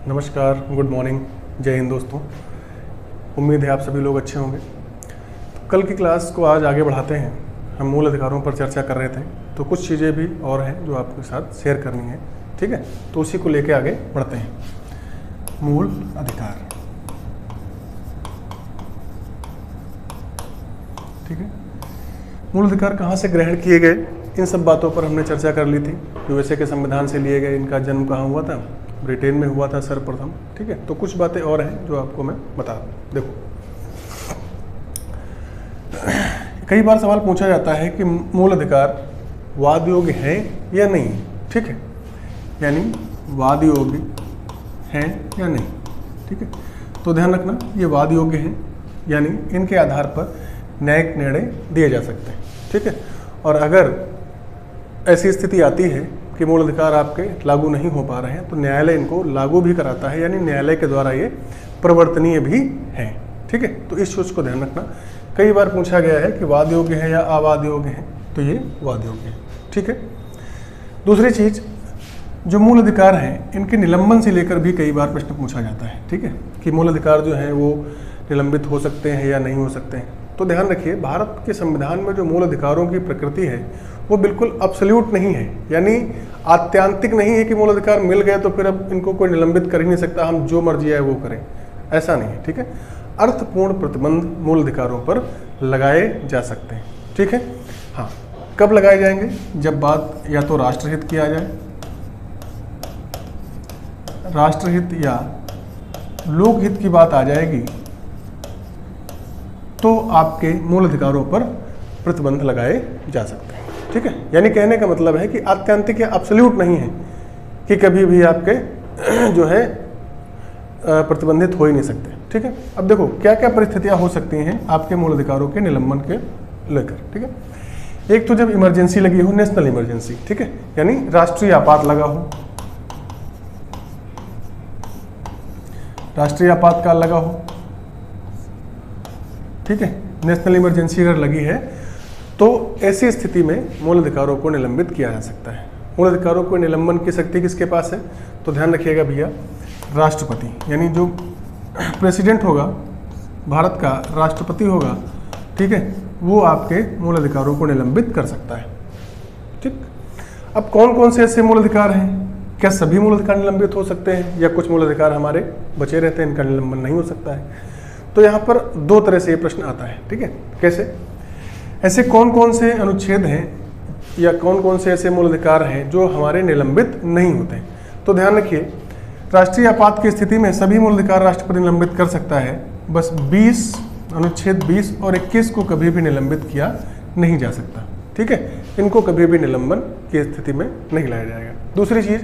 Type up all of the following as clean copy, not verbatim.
नमस्कार, good morning, जय हिंद दोस्तों। उम्मीद है आप सभी लोग अच्छे होंगे। तो कल की क्लास को आज आगे बढ़ाते हैं। हम मूल अधिकारों पर चर्चा कर रहे थे, तो कुछ चीज़ें भी और हैं जो आपके साथ शेयर करनी है, ठीक है। तो उसी को लेके आगे बढ़ते हैं। मूल अधिकार, ठीक है। मूल अधिकार कहाँ से ग्रहण किए गए, इन सब बातों पर हमने चर्चा कर ली थी। यूएसए के संविधान से लिए गए, इनका जन्म कहाँ हुआ था, ब्रिटेन में हुआ था सर्वप्रथम, ठीक है। तो कुछ बातें और हैं जो आपको मैं बता दूं। देखो, कई बार सवाल पूछा जाता है कि मूल अधिकार वाद योग्य है या नहीं, ठीक है। यानी वाद योग्य है या नहीं, ठीक है। तो ध्यान रखना, ये वाद योग्य हैं, यानी इनके आधार पर न्यायिक निर्णय दिए जा सकते हैं, ठीक है। और अगर ऐसी स्थिति आती है कि मूल अधिकार आपके लागू नहीं हो पा रहे हैं, तो न्यायालय इनको लागू भी कराता है, यानी न्यायालय के द्वारा ये प्रवर्तनीय भी है, ठीक है। तो इस चीज़ को ध्यान रखना। कई बार पूछा गया है कि वाद योग्य है या अवाद योग्य है, तो ये वाद योग्य है, ठीक है। दूसरी चीज़, जो मूल अधिकार हैं, इनके निलंबन से लेकर भी कई बार प्रश्न पूछा जाता है, ठीक है, कि मूल अधिकार जो हैं वो निलंबित हो सकते हैं या नहीं हो सकते हैं। तो ध्यान रखिए, भारत के संविधान में जो मूल अधिकारों की प्रकृति है वो बिल्कुल अब्सोल्यूट नहीं है, यानी आत्यांतिक नहीं है कि मूल अधिकार मिल गए तो फिर अब इनको कोई निलंबित कर ही नहीं सकता, हम जो मर्जी आए वो करें, ऐसा नहीं है, ठीक है। अर्थपूर्ण प्रतिबंध मूल अधिकारों पर लगाए जा सकते हैं, ठीक है। हाँ, कब लगाए जाएंगे, जब बात या तो राष्ट्रहित की आ जाए, राष्ट्रहित या लोकहित की बात आ जाएगी, तो आपके मूल अधिकारों पर प्रतिबंध लगाए जा सकते हैं, ठीक है। यानी कहने का मतलब है कि आत्यांतिक या अब्सोल्यूट नहीं है कि कभी भी आपके जो है प्रतिबंधित हो ही नहीं सकते, ठीक है। अब देखो क्या क्या परिस्थितियां हो सकती हैं आपके मूल अधिकारों के निलंबन के लेकर, ठीक है। एक तो जब इमरजेंसी लगी हो, नेशनल इमरजेंसी, ठीक है, यानी राष्ट्रीय आपात लगा हो, राष्ट्रीय आपातकाल लगा हो, ठीक है। नेशनल इमरजेंसी अगर लगी है तो ऐसी स्थिति में मूल अधिकारों को निलंबित किया जा सकता है। मूल अधिकारों को निलंबन की शक्ति किसके पास है, तो ध्यान रखिएगा भैया, राष्ट्रपति, यानी जो प्रेसिडेंट होगा भारत का, राष्ट्रपति होगा, ठीक है, वो आपके मूल अधिकारों को निलंबित कर सकता है, ठीक। अब कौन कौन से ऐसे मूल अधिकार हैं, क्या सभी मूल अधिकार निलंबित हो सकते हैं या कुछ मूल अधिकार हमारे बचे रहते हैं, इनका निलंबन नहीं हो सकता है। तो यहाँ पर दो तरह से ये प्रश्न आता है, ठीक है। कैसे, ऐसे कौन कौन से अनुच्छेद हैं या कौन कौन से ऐसे मूल अधिकार हैं जो हमारे निलंबित नहीं होते हैं। तो ध्यान रखिए, राष्ट्रीय आपात की स्थिति में सभी मूल अधिकार राष्ट्रपति निलंबित कर सकता है, बस 20 अनुच्छेद 20 और 21 को कभी भी निलंबित किया नहीं जा सकता, ठीक है। इनको कभी भी निलंबन की स्थिति में नहीं लाया जाएगा। दूसरी चीज़,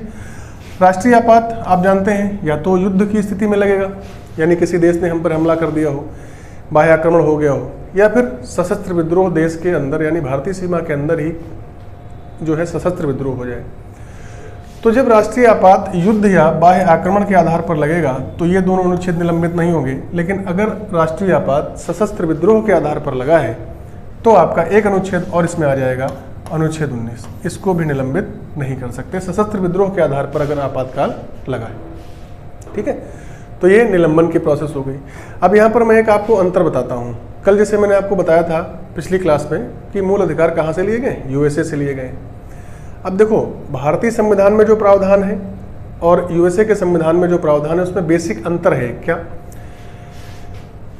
राष्ट्रीय आपात आप जानते हैं या तो युद्ध की स्थिति में लगेगा, यानी किसी देश ने हम पर हमला कर दिया हो, बाह्य आक्रमण हो गया हो, या फिर सशस्त्र विद्रोह देश के अंदर यानी भारतीय सीमा के अंदर ही जो है सशस्त्र विद्रोह हो जाए। तो जब राष्ट्रीय आपात युद्ध या बाह्य आक्रमण के आधार पर लगेगा तो ये दोनों अनुच्छेद निलंबित नहीं होंगे। लेकिन अगर राष्ट्रीय आपात सशस्त्र विद्रोह के आधार पर लगा है तो आपका एक अनुच्छेद और इसमें आ जाएगा, अनुच्छेद 19, इसको भी निलंबित नहीं कर सकते सशस्त्र विद्रोह के आधार पर अगर आपातकाल लगा है, ठीक है। तो ये निलंबन की प्रोसेस हो गई। अब यहाँ पर मैं एक आपको अंतर बताता हूँ। कल जैसे मैंने आपको बताया था पिछली क्लास में कि मूल अधिकार कहाँ से लिए गए, यूएसए से लिए गए। अब देखो, भारतीय संविधान में जो प्रावधान है और यूएसए के संविधान में जो प्रावधान है उसमें बेसिक अंतर है। क्या,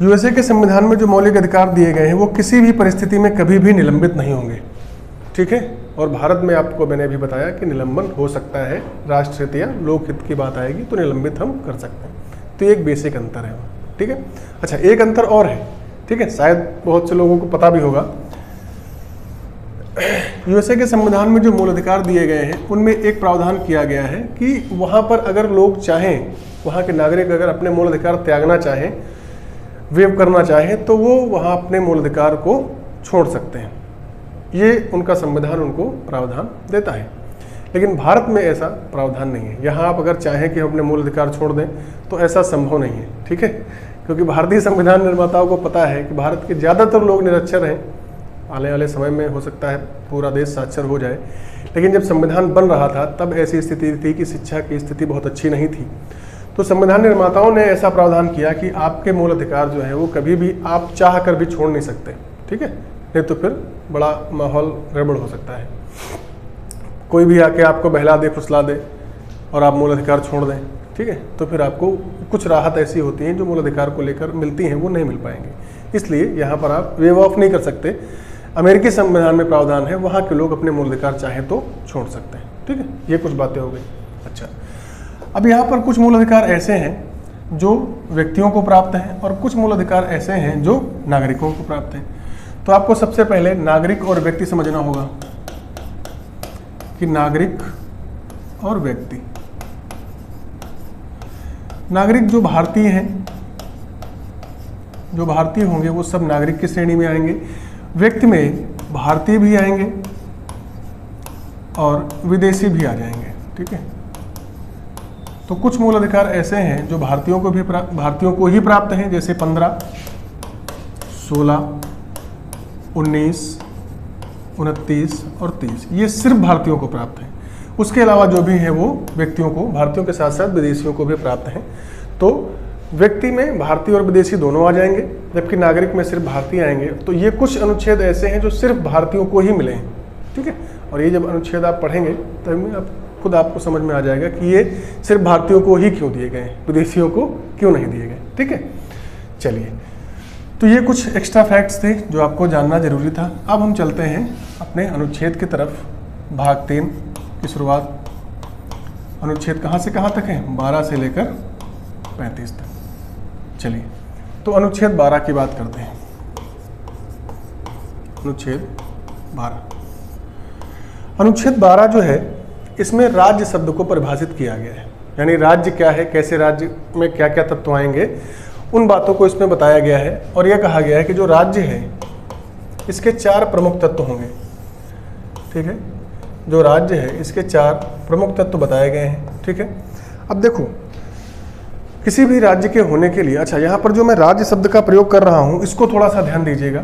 यूएसए के संविधान में जो मौलिक अधिकार दिए गए हैं वो किसी भी परिस्थिति में कभी भी निलंबित नहीं होंगे, ठीक है। और भारत में आपको मैंने अभी बताया कि निलंबन हो सकता है, राष्ट्रहित या लोकहित की बात आएगी तो निलंबित हम कर सकते हैं। तो एक बेसिक अंतर है, ठीक है। अच्छा, एक अंतर और है, ठीक है, शायद बहुत से लोगों को पता भी होगा। यूएसए के संविधान में जो मूल अधिकार दिए गए हैं उनमें एक प्रावधान किया गया है कि वहाँ पर अगर लोग चाहें, वहाँ के नागरिक अगर अपने मूल अधिकार त्यागना चाहें, वेव करना चाहें, तो वो वहाँ अपने मूल अधिकार को छोड़ सकते हैं। ये उनका संविधान उनको प्रावधान देता है। लेकिन भारत में ऐसा प्रावधान नहीं है। यहाँ आप अगर चाहें कि हम अपने मूल अधिकार छोड़ दें तो ऐसा संभव नहीं है, ठीक है, क्योंकि भारतीय संविधान निर्माताओं को पता है कि भारत के ज़्यादातर लोग निरक्षर हैं। आने वाले समय में हो सकता है पूरा देश साक्षर हो जाए, लेकिन जब संविधान बन रहा था तब ऐसी स्थिति थी कि शिक्षा की स्थिति बहुत अच्छी नहीं थी। तो संविधान निर्माताओं ने ऐसा प्रावधान किया कि आपके मूल अधिकार जो है वो कभी भी आप चाह कर भी छोड़ नहीं सकते, ठीक है, नहीं तो फिर बड़ा माहौल गड़बड़ हो सकता है। कोई भी आके आपको बहला दे, फुसला दे और आप मूल अधिकार छोड़ दें, ठीक है, तो फिर आपको कुछ राहत ऐसी होती हैं जो मूल अधिकार को लेकर मिलती हैं, वो नहीं मिल पाएंगे। इसलिए यहाँ पर आप वेव ऑफ नहीं कर सकते। अमेरिकी संविधान में प्रावधान है, वहाँ के लोग अपने मूल अधिकार चाहें तो छोड़ सकते हैं, ठीक है। ये कुछ बातें हो गई। अच्छा, अब यहाँ पर कुछ मूल अधिकार ऐसे हैं जो व्यक्तियों को प्राप्त हैं और कुछ मूल अधिकार ऐसे हैं जो नागरिकों को प्राप्त हैं। तो आपको सबसे पहले नागरिक और व्यक्ति समझना होगा कि नागरिक और व्यक्ति। नागरिक जो भारतीय हैं, जो भारतीय होंगे वो सब नागरिक की श्रेणी में आएंगे। व्यक्ति में भारतीय भी आएंगे और विदेशी भी आ जाएंगे, ठीक है। तो कुछ मूल अधिकार ऐसे हैं जो भारतीयों को ही प्राप्त हैं, जैसे 15, 16, 19, 29 और 30, ये सिर्फ भारतीयों को प्राप्त हैं। उसके अलावा जो भी हैं वो व्यक्तियों को, भारतीयों के साथ साथ विदेशियों को भी प्राप्त हैं। तो व्यक्ति में भारतीय और विदेशी दोनों आ जाएंगे, जबकि नागरिक में सिर्फ भारतीय आएंगे। तो ये कुछ अनुच्छेद ऐसे हैं जो सिर्फ भारतीयों को ही मिले हैं, ठीक है। और ये जब अनुच्छेद आप पढ़ेंगे तब खुद आपको समझ में आ जाएगा कि ये सिर्फ भारतीयों को ही क्यों दिए गए, विदेशियों को क्यों नहीं दिए गए, ठीक है। चलिए, तो ये कुछ एक्स्ट्रा फैक्ट्स थे जो आपको जानना जरूरी था। अब हम चलते हैं अपने अनुच्छेद की तरफ। भाग 3 की शुरुआत। अनुच्छेद कहाँ से कहाँ तक है? 12 से लेकर 35 तक। चलिए, तो अनुच्छेद 12 की बात करते हैं। अनुच्छेद 12, अनुच्छेद 12 जो है, इसमें राज्य शब्द को परिभाषित किया गया है। यानी राज्य क्या है, कैसे राज्य में क्या क्या तत्व आएंगे, उन बातों को इसमें बताया गया है। और यह कहा गया है कि जो राज्य है इसके 4 प्रमुख तत्व होंगे, ठीक है। जो राज्य है इसके 4 प्रमुख तत्व बताए गए हैं, ठीक है। अब देखो, किसी भी राज्य के होने के लिए, अच्छा यहाँ पर जो मैं राज्य शब्द का प्रयोग कर रहा हूँ इसको थोड़ा सा ध्यान दीजिएगा।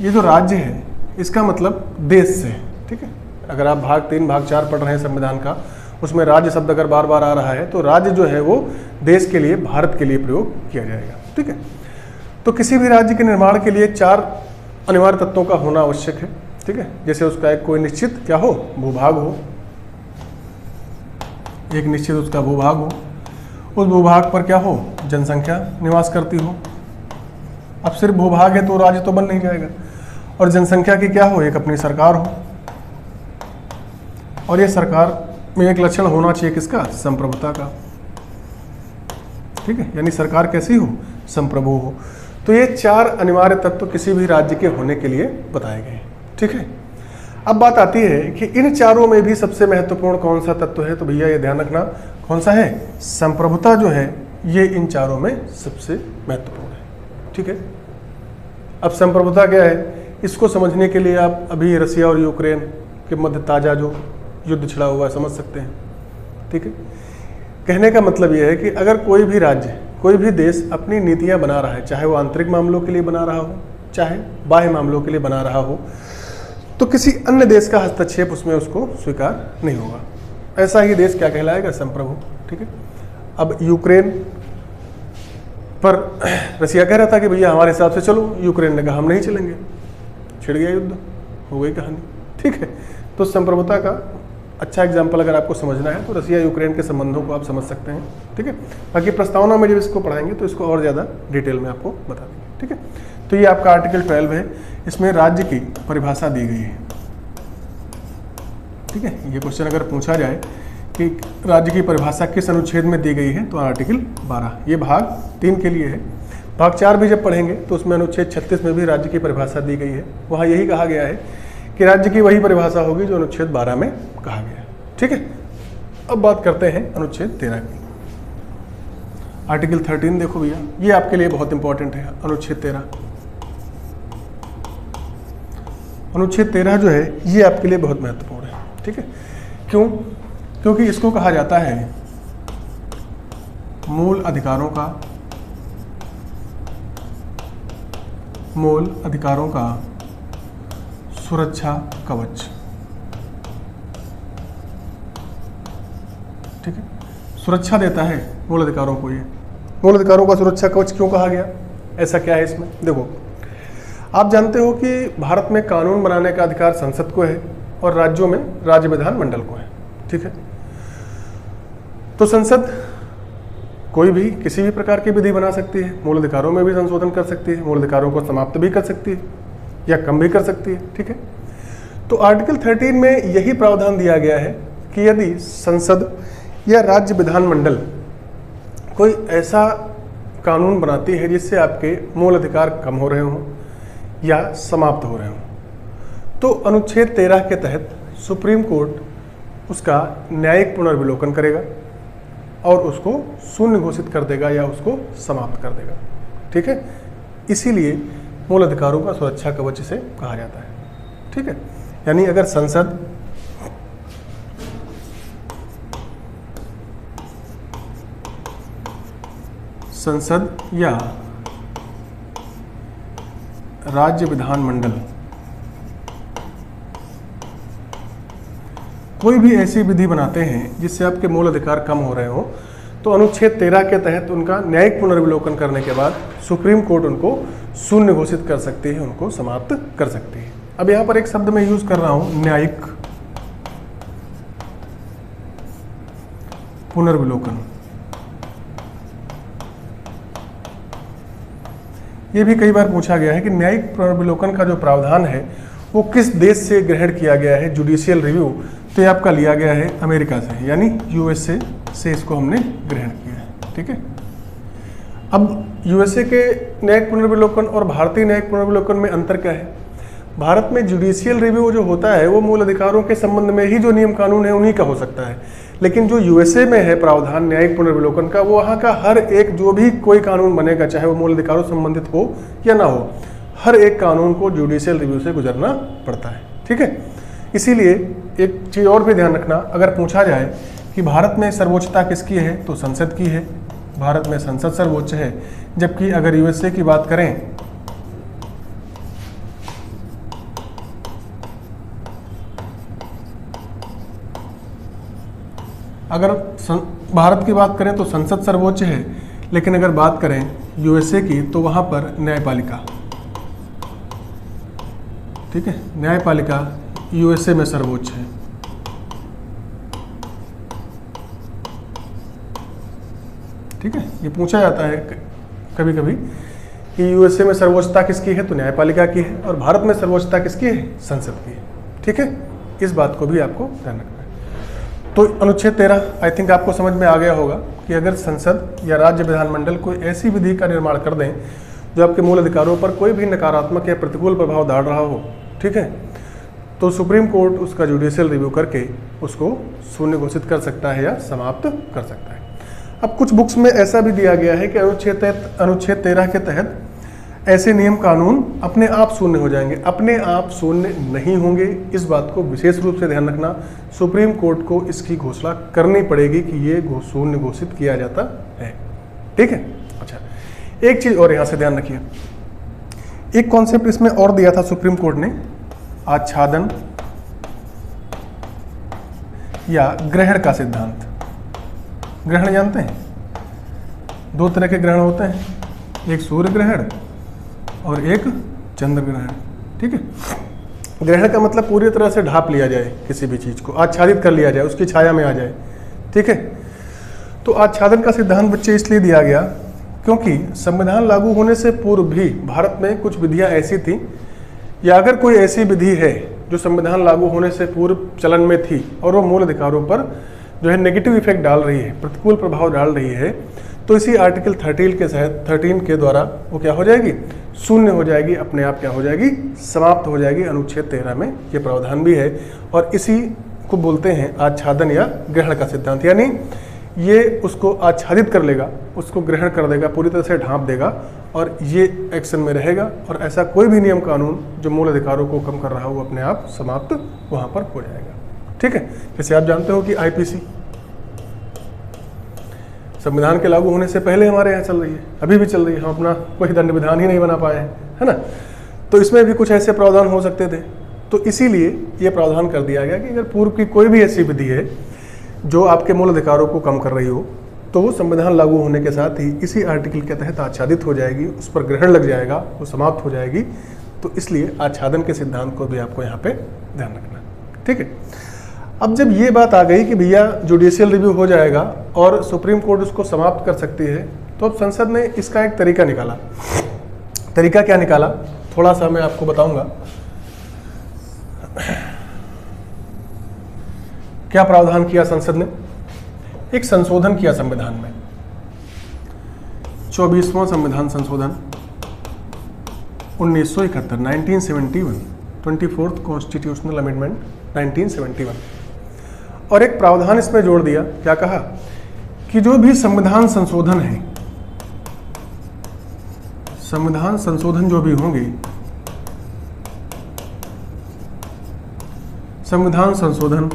ये जो राज्य है इसका मतलब देश से, ठीक है। अगर आप भाग 3 भाग 4 पढ़ रहे हैं संविधान का, उसमें राज्य शब्द अगर बार बार आ रहा है तो राज्य जो है वो देश के लिए, भारत के लिए प्रयोग किया जाएगा, ठीक है। तो किसी भी राज्य के निर्माण के लिए 4 अनिवार्य तत्वों का होना आवश्यक है, ठीक है। जैसे उसका एक कोई निश्चित क्या हो, भूभाग हो, एक निश्चित उसका भूभाग हो, उस भूभाग पर क्या हो, जनसंख्या निवास करती हो। अब सिर्फ भूभाग है तो राज्य तो बन नहीं जाएगा। और जनसंख्या की क्या हो, एक अपनी सरकार हो। और ये सरकार में एक लक्षण होना चाहिए किसका, संप्रभुता का, ठीक है। यानी सरकार कैसी हो, संप्रभु हो। तो ये 4 अनिवार्य तत्व किसी भी राज्य के होने के लिए बताए गए हैं, ठीक है। अब बात आती है कि इन चारों में भी सबसे महत्वपूर्ण कौन सा तत्व है, तो भैया ये ध्यान रखना, कौन सा है, संप्रभुता जो है ये इन चारों में सबसे महत्वपूर्ण है, ठीक है। अब संप्रभुता क्या है, इसको समझने के लिए आप अभी रसिया और यूक्रेन के मध्य ताज़ा जो युद्ध छिड़ा हुआ है समझ सकते हैं, ठीक है। कहने का मतलब यह है कि अगर कोई भी राज्य, कोई भी देश अपनी नीतियां बना रहा है, चाहे वो आंतरिक मामलों के लिए बना रहा हो, चाहे बाह्य मामलों के लिए बना रहा हो, तो किसी अन्य देश का हस्तक्षेप उसमें उसको स्वीकार नहीं होगा। ऐसा ही देश क्या कहलाएगा, संप्रभु, ठीक है। अब यूक्रेन पर रसिया कह रहा था कि भैया हमारे हिसाब से चलो, यूक्रेन ने कहा हम नहीं चलेंगे, छिड़ गया युद्ध, हो गई कहानी, ठीक है। तो संप्रभुता का अच्छा एग्जाम्पल अगर आपको समझना है तो रसिया यूक्रेन के संबंधों को आप समझ सकते हैं, ठीक है। बाकी प्रस्तावना में जब इसको पढ़ाएंगे तो इसको और ज़्यादा डिटेल में आपको बता देंगे, ठीक है। तो ये आपका आर्टिकल 12 है, इसमें राज्य की परिभाषा दी गई है, ठीक है। ये क्वेश्चन अगर पूछा जाए कि राज्य की परिभाषा किस अनुच्छेद में दी गई है, तो आर्टिकल 12, ये भाग 3 के लिए है। भाग 4 भी जब पढ़ेंगे तो उसमें अनुच्छेद 36 में भी राज्य की परिभाषा दी गई है। वहाँ यही कहा गया है कि राज्य की वही परिभाषा होगी जो अनुच्छेद 12 में कहा गया है, ठीक है। अब बात करते हैं अनुच्छेद 13 की। आर्टिकल 13 देखो भैया, ये आपके लिए बहुत इंपॉर्टेंट है। अनुच्छेद 13, अनुच्छेद 13 जो है ये आपके लिए बहुत महत्वपूर्ण है, ठीक है। क्यों? क्योंकि इसको कहा जाता है मूल अधिकारों का सुरक्षा कवच, ठीक है। सुरक्षा देता है मूल अधिकारों को। ये मूल अधिकारों का सुरक्षा कवच क्यों कहा गया, ऐसा क्या है इसमें? देखो, आप जानते हो कि भारत में कानून बनाने का अधिकार संसद को है और राज्यों में राज्य विधानमंडल को है, ठीक है। तो संसद कोई भी किसी भी प्रकार की विधि बना सकती है, मूल अधिकारों में भी संशोधन कर सकती है, मूल अधिकारों को समाप्त भी कर सकती है या कम भी कर सकती है, ठीक है। तो आर्टिकल 13 में यही प्रावधान दिया गया है कि यदि संसद या राज्य विधानमंडल कोई ऐसा कानून बनाती है जिससे आपके मूल अधिकार कम हो रहे हों या समाप्त हो रहे हों, तो अनुच्छेद 13 के तहत सुप्रीम कोर्ट उसका न्यायिक पुनर्विलोकन करेगा और उसको शून्य घोषित कर देगा या उसको समाप्त कर देगा, ठीक है। इसीलिए मूल अधिकारों का सुरक्षा कवच इसे कहा जाता है, ठीक है। यानी अगर संसद या राज्य विधानमंडल कोई भी ऐसी विधि बनाते हैं जिससे आपके मूल अधिकार कम हो रहे हो, तो अनुच्छेद 13 के तहत उनका न्यायिक पुनर्विलोकन करने के बाद सुप्रीम कोर्ट उनको शून्य घोषित कर सकती है, उनको समाप्त कर सकती है। अब यहाँ पर एक शब्द मैं यूज कर रहा हूं, न्यायिक पुनर्विलोकन। ये भी कई बार पूछा गया है कि न्यायिक पुनर्विलोकन का जो प्रावधान है वो किस देश से ग्रहण किया गया है, जुडिशियल रिव्यू। तो ये आपका लिया गया है अमेरिका से, यानी यूएसए से इसको हमने ग्रहण किया है, ठीक है। अब यूएसए के न्यायिक पुनर्विलोकन और भारतीय न्यायिक पुनर्विलोकन में अंतर क्या है? भारत में जुडिशियल रिव्यू जो होता है वो मूल अधिकारों के संबंध में ही जो नियम कानून है उन्हीं का हो सकता है, लेकिन जो यूएसए में है प्रावधान न्यायिक पुनर्विलोकन का, वो वहाँ का हर एक जो भी कोई कानून बनेगा, चाहे वो मूल अधिकारों संबंधित हो या ना हो, हर एक कानून को जुडिशियल रिव्यू से गुजरना पड़ता है, ठीक है। इसीलिए एक चीज़ और भी ध्यान रखना, अगर पूछा जाए कि भारत में सर्वोच्चता किसकी है, तो संसद की है, भारत में संसद सर्वोच्च है। जबकि अगर यूएसए की बात करें अगर भारत की बात करें तो संसद सर्वोच्च है, लेकिन अगर बात करें यूएसए की तो वहां पर न्यायपालिका, ठीक है, न्यायपालिका यूएसए में सर्वोच्च है। ठीक है, ये पूछा जाता है कभी कभी कि यूएसए में सर्वोच्चता किसकी है, तो न्यायपालिका की है, और भारत में सर्वोच्चता किसकी है, संसद की है। ठीक है, इस बात को भी आपको ध्यान रखना है। तो अनुच्छेद 13 आई थिंक आपको समझ में आ गया होगा कि अगर संसद या राज्य विधानमंडल कोई ऐसी विधि का निर्माण कर दें जो आपके मूल अधिकारों पर कोई भी नकारात्मक या प्रतिकूल प्रभाव डाल रहा हो, ठीक है, तो सुप्रीम कोर्ट उसका जुडिशियल रिव्यू करके उसको शून्य घोषित कर सकता है या समाप्त कर सकता है। अब कुछ बुक्स में ऐसा भी दिया गया है कि अनुच्छेद 13 के तहत ऐसे नियम कानून अपने आप शून्य हो जाएंगे। अपने आप शून्य नहीं होंगे, इस बात को विशेष रूप से ध्यान रखना। सुप्रीम कोर्ट को इसकी घोषणा करनी पड़ेगी कि ये शून्य घोषित किया जाता है। ठीक है, अच्छा, एक चीज और यहां से ध्यान रखिए, एक कॉन्सेप्ट इसमें और दिया था सुप्रीम कोर्ट ने, आच्छादन या ग्रहण का सिद्धांत। ग्रहण जानते हैं, दो तरह के ग्रहण होते हैं, एक सूर्य ग्रहण और एक चंद्र ग्रहण। ठीक है, ग्रहण का मतलब पूरी तरह से ढांप लिया जाए, किसी भी चीज को आच्छादित कर लिया जाए, उसकी छाया में आ जाए। ठीक है, तो आच्छादन का सिद्धांत बच्चे इसलिए दिया गया क्योंकि संविधान लागू होने से पूर्व भी भारत में कुछ विधियां ऐसी थी, या अगर कोई ऐसी विधि है जो संविधान लागू होने से पूर्व चलन में थी और वो मूल अधिकारों पर जो है नेगेटिव इफेक्ट डाल रही है, प्रतिकूल प्रभाव डाल रही है, तो इसी आर्टिकल 13 के द्वारा वो क्या हो जाएगी, शून्य हो जाएगी, अपने आप क्या हो जाएगी, समाप्त हो जाएगी। अनुच्छेद 13 में ये प्रावधान भी है और इसी को बोलते हैं आच्छादन या ग्रहण का सिद्धांत। यानी ये उसको आच्छादित कर लेगा, उसको ग्रहण कर देगा, पूरी तरह से ढांप देगा और ये एक्शन में रहेगा, और ऐसा कोई भी नियम कानून जो मूल अधिकारों को कम कर रहा हो अपने आप समाप्त वहां पर हो जाएगा। ठीक है, जैसे आप जानते हो कि आईपीसी संविधान के लागू होने से पहले हमारे यहाँ चल रही है, अभी भी चल रही है, हम अपना कोई दंड विधान ही नहीं बना पाए हैं, है ना। तो इसमें भी कुछ ऐसे प्रावधान हो सकते थे, तो इसीलिए ये प्रावधान कर दिया गया कि अगर पूर्व की कोई भी ऐसी विधि है जो आपके मूल अधिकारों को कम कर रही हो, तो वो संविधान लागू होने के साथ ही इसी आर्टिकल के तहत आच्छादित हो जाएगी, उस पर ग्रहण लग जाएगा, वो समाप्त हो जाएगी। तो इसलिए आच्छादन के सिद्धांत को भी आपको यहाँ पे ध्यान रखना, ठीक है। अब जब ये बात आ गई कि भैया जुडिशियल रिव्यू हो जाएगा और सुप्रीम कोर्ट उसको समाप्त कर सकती है, तो अब संसद ने इसका एक तरीका निकाला। तरीका क्या निकाला, थोड़ा सा मैं आपको बताऊंगा। क्या प्रावधान किया संसद ने, एक संशोधन किया संविधान में, 24वां संविधान संशोधन 1971, 1971, 24th कॉन्स्टिट्यूशनल अमेंडमेंट 1971। और एक प्रावधान इसमें जोड़ दिया, क्या कहा कि जो भी संविधान संशोधन है, संविधान संशोधन जो भी होंगे, संविधान संशोधन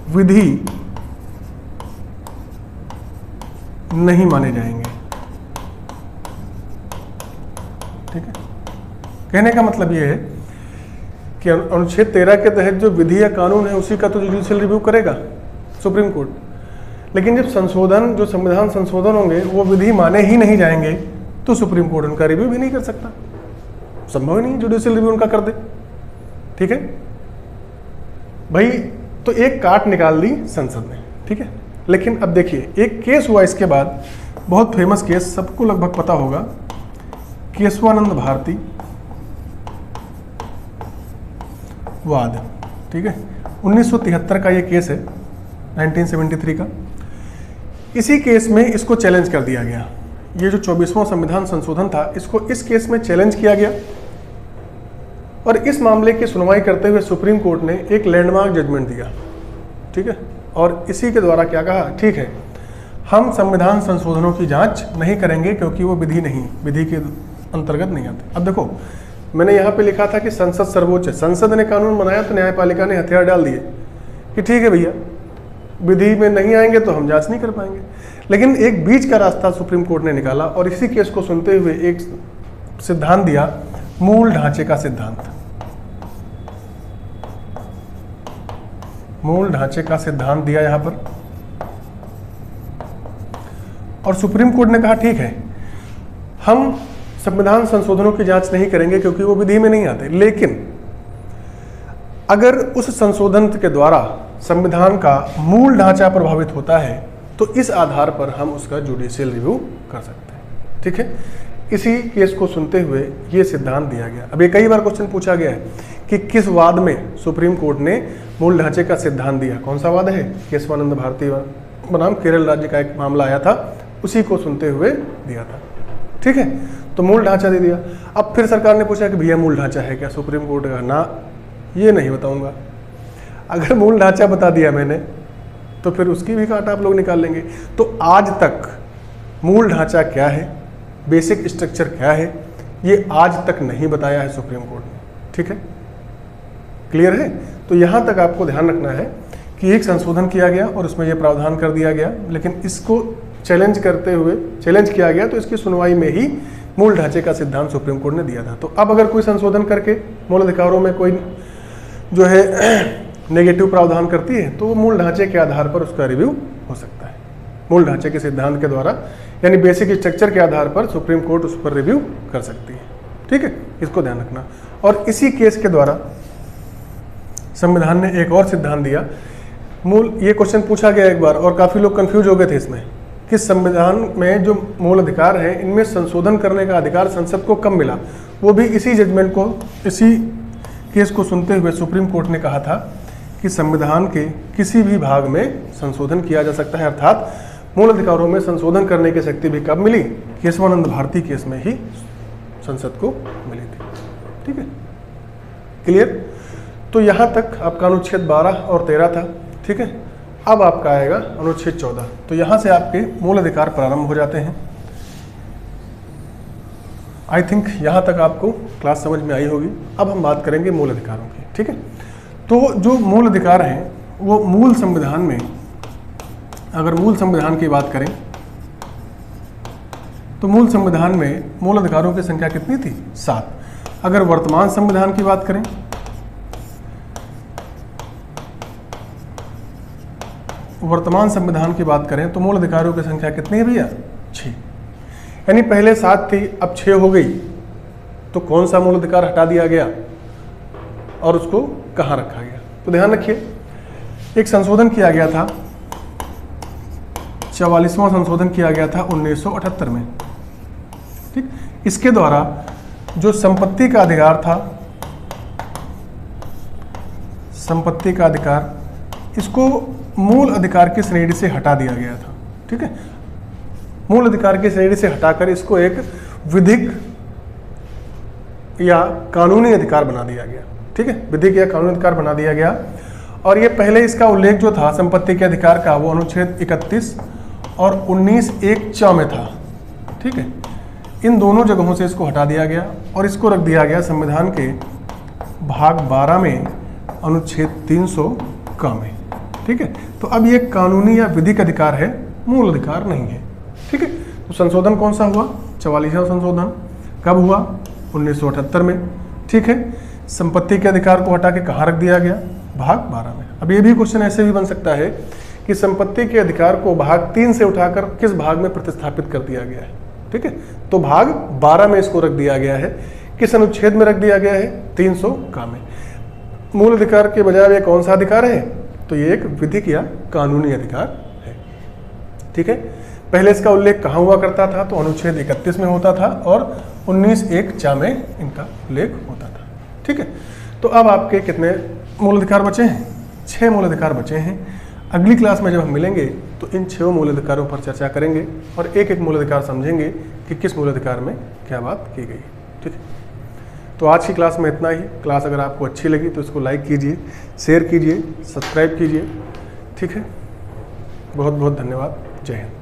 विधि नहीं माने जाएंगे, ठीक है। कहने का मतलब यह है कि अनुच्छेद 13 के तहत जो विधि या कानून है उसी का तो जुडिशियल रिव्यू करेगा सुप्रीम कोर्ट, लेकिन जब संशोधन, जो संविधान संशोधन होंगे वो विधि माने ही नहीं जाएंगे तो सुप्रीम कोर्ट उनका रिव्यू भी नहीं कर सकता, संभव ही नहीं जुडिशियल रिव्यू उनका कर दे, ठीक है भाई। तो एक काट निकाल दी संसद ने, ठीक है। लेकिन अब देखिए एक केस हुआ इसके बाद, बहुत फेमस केस, सबको लगभग पता होगा, केशवानंद भारती वाद, ठीक है। 1973 का ये केस है, 1973 का। इसी केस में इसको चैलेंज कर दिया गया, ये जो 24वां संविधान संशोधन था इसको इस केस में चैलेंज किया गया। और इस मामले की सुनवाई करते हुए सुप्रीम कोर्ट ने एक लैंडमार्क जजमेंट दिया, ठीक है। और इसी के द्वारा क्या कहा, ठीक है हम संविधान संशोधनों की जांच नहीं करेंगे क्योंकि वो विधि के अंतर्गत नहीं आते। अब देखो मैंने यहाँ पे लिखा था कि संसद सर्वोच्च है, संसद ने कानून बनाया तो न्यायपालिका ने हथियार डाल दिए कि ठीक है भैया विधि में नहीं आएंगे तो हम जांच नहीं कर पाएंगे। लेकिन एक बीच का रास्ता सुप्रीम कोर्ट ने निकाला और इसी केस को सुनते हुए एक सिद्धांत दिया, मूल ढांचे का सिद्धांत। मूल ढांचे का सिद्धांत दिया यहां पर, और सुप्रीम कोर्ट ने कहा ठीक है हम संविधान संशोधनों की जांच नहीं करेंगे क्योंकि वो विधि में नहीं आते, लेकिन अगर उस संशोधन के द्वारा संविधान का मूल ढांचा प्रभावित होता है तो इस आधार पर हम उसका जुडिशियल रिव्यू कर सकते हैं, ठीक है। इसी केस को सुनते हुए ये सिद्धांत दिया गया। अब ये कई बार क्वेश्चन पूछा गया है कि किस वाद में सुप्रीम कोर्ट ने मूल ढांचे का सिद्धांत दिया, कौन सा वाद है, केशवानंद भारती बनाम केरल राज्य का एक मामला आया था, उसी को सुनते हुए दिया था, ठीक है। तो मूल ढांचा दे दिया। अब फिर सरकार ने पूछा कि भैया मूल ढांचा है क्या, सुप्रीम कोर्ट का ना ये नहीं बताऊंगा। अगर मूल ढांचा बता दिया मैंने तो फिर उसकी भी काट आप लोग निकाल लेंगे। तो आज तक मूल ढांचा क्या है, बेसिक स्ट्रक्चर क्या है, ये आज तक नहीं बताया है सुप्रीम कोर्ट ने, ठीक है, क्लियर है। तो यहाँ तक आपको ध्यान रखना है कि एक संशोधन किया गया और उसमें यह प्रावधान कर दिया गया, लेकिन इसको चैलेंज करते हुए चैलेंज किया गया तो इसकी सुनवाई में ही मूल ढांचे का सिद्धांत सुप्रीम कोर्ट ने दिया था। तो अब अगर कोई संशोधन करके मूल अधिकारों में कोई जो है नेगेटिव प्रावधान करती है तो वो मूल ढांचे के आधार पर उसका रिव्यू हो सकता है, मूल ढांचे के सिद्धांत के द्वारा, यानी बेसिक स्ट्रक्चर के आधार पर सुप्रीम कोर्ट उस पर रिव्यू कर सकती है, ठीक है, इसको ध्यान रखना। और इसी केस के द्वारा संविधान ने एक और सिद्धांत दिया। ये क्वेश्चन पूछा गया एक बार और काफी लोग कंफ्यूज हो गए थे इसमें कि संविधान में जो मूल अधिकार है इनमें संशोधन करने का अधिकार संसद को कब मिला। वो भी इसी जजमेंट को, इसी केस को सुनते हुए सुप्रीम कोर्ट ने कहा था कि संविधान के किसी भी भाग में संशोधन किया जा सकता है, अर्थात मूल अधिकारों में संशोधन करने की शक्ति भी कब मिली, केशवानंद भारती केस में ही संसद को मिली थी, ठीक है, क्लियर। तो यहाँ तक आपका अनुच्छेद 12 और 13 था, ठीक है। अब आपका आएगा अनुच्छेद 14। तो यहाँ से आपके मूल अधिकार प्रारंभ हो जाते हैं। आई थिंक यहाँ तक आपको क्लास समझ में आई होगी। अब हम बात करेंगे मूल अधिकारों की, ठीक है। तो जो मूल अधिकार हैं वो मूल संविधान में, अगर मूल संविधान की बात करें तो मूल संविधान में मूल अधिकारों की संख्या कितनी थी, 7। अगर वर्तमान संविधान की बात करें वर्तमान संविधान की बात करें तो मूल अधिकारों की संख्या कितनी है भैया? 6। यानी पहले 7 थी, अब 6 हो गई। तो कौन सा मूल अधिकार हटा दिया गया और उसको कहाँ रखा गया? तो ध्यान रखिए, एक संशोधन किया गया था, 44वां संशोधन किया गया था 1978 में। ठीक, इसके द्वारा जो संपत्ति का अधिकार था, संपत्ति का अधिकार, इसको मूल अधिकार की श्रेणी से हटा दिया गया था। ठीक है, मूल अधिकार की श्रेणी से हटाकर इसको एक विधिक या कानूनी अधिकार बना दिया गया। ठीक है, विधिक या कानूनी अधिकार बना दिया गया। और ये पहले इसका उल्लेख जो था संपत्ति के अधिकार का, वो अनुच्छेद 31 और 19(1)(च) में था। ठीक है, इन दोनों जगहों से इसको हटा दिया गया और इसको रख दिया गया संविधान के भाग 12 में अनुच्छेद 300(क) में। ठीक है, तो अब ये कानूनी या विधिक अधिकार है, मूल अधिकार नहीं है। ठीक है, तो संशोधन कौन सा हुआ? 44वां संशोधन। कब हुआ? 1978 में। ठीक है, संपत्ति के अधिकार को हटा के कहाँ रख दिया गया? भाग 12 में। अब ये भी क्वेश्चन ऐसे भी बन सकता है कि संपत्ति के अधिकार को भाग 3 से उठाकर किस भाग में प्रतिस्थापित कर दिया गया है? ठीक है, तो भाग 12 में इसको रख दिया गया है। किस अनुच्छेद में रख दिया गया है? 300(क) में। मूल अधिकार के बजाय ये कौन सा अधिकार है? तो ये एक विधिक या कानूनी अधिकार है। ठीक है, पहले इसका उल्लेख कहाँ हुआ करता था? तो अनुच्छेद 31 में होता था और 19(1)(च) में इनका उल्लेख होता था। ठीक है, तो अब आपके कितने मूल अधिकार बचे हैं? 6 मूल अधिकार बचे हैं। अगली क्लास में जब हम मिलेंगे तो इन 6 मूल अधिकारों पर चर्चा करेंगे और एक एक मूल अधिकार समझेंगे कि किस मूल अधिकार में क्या बात की गई। ठीक है, तो आज की क्लास में इतना ही। क्लास अगर आपको अच्छी लगी तो इसको लाइक कीजिए, शेयर कीजिए, सब्सक्राइब कीजिए। ठीक है, बहुत बहुत धन्यवाद। जय हिंद।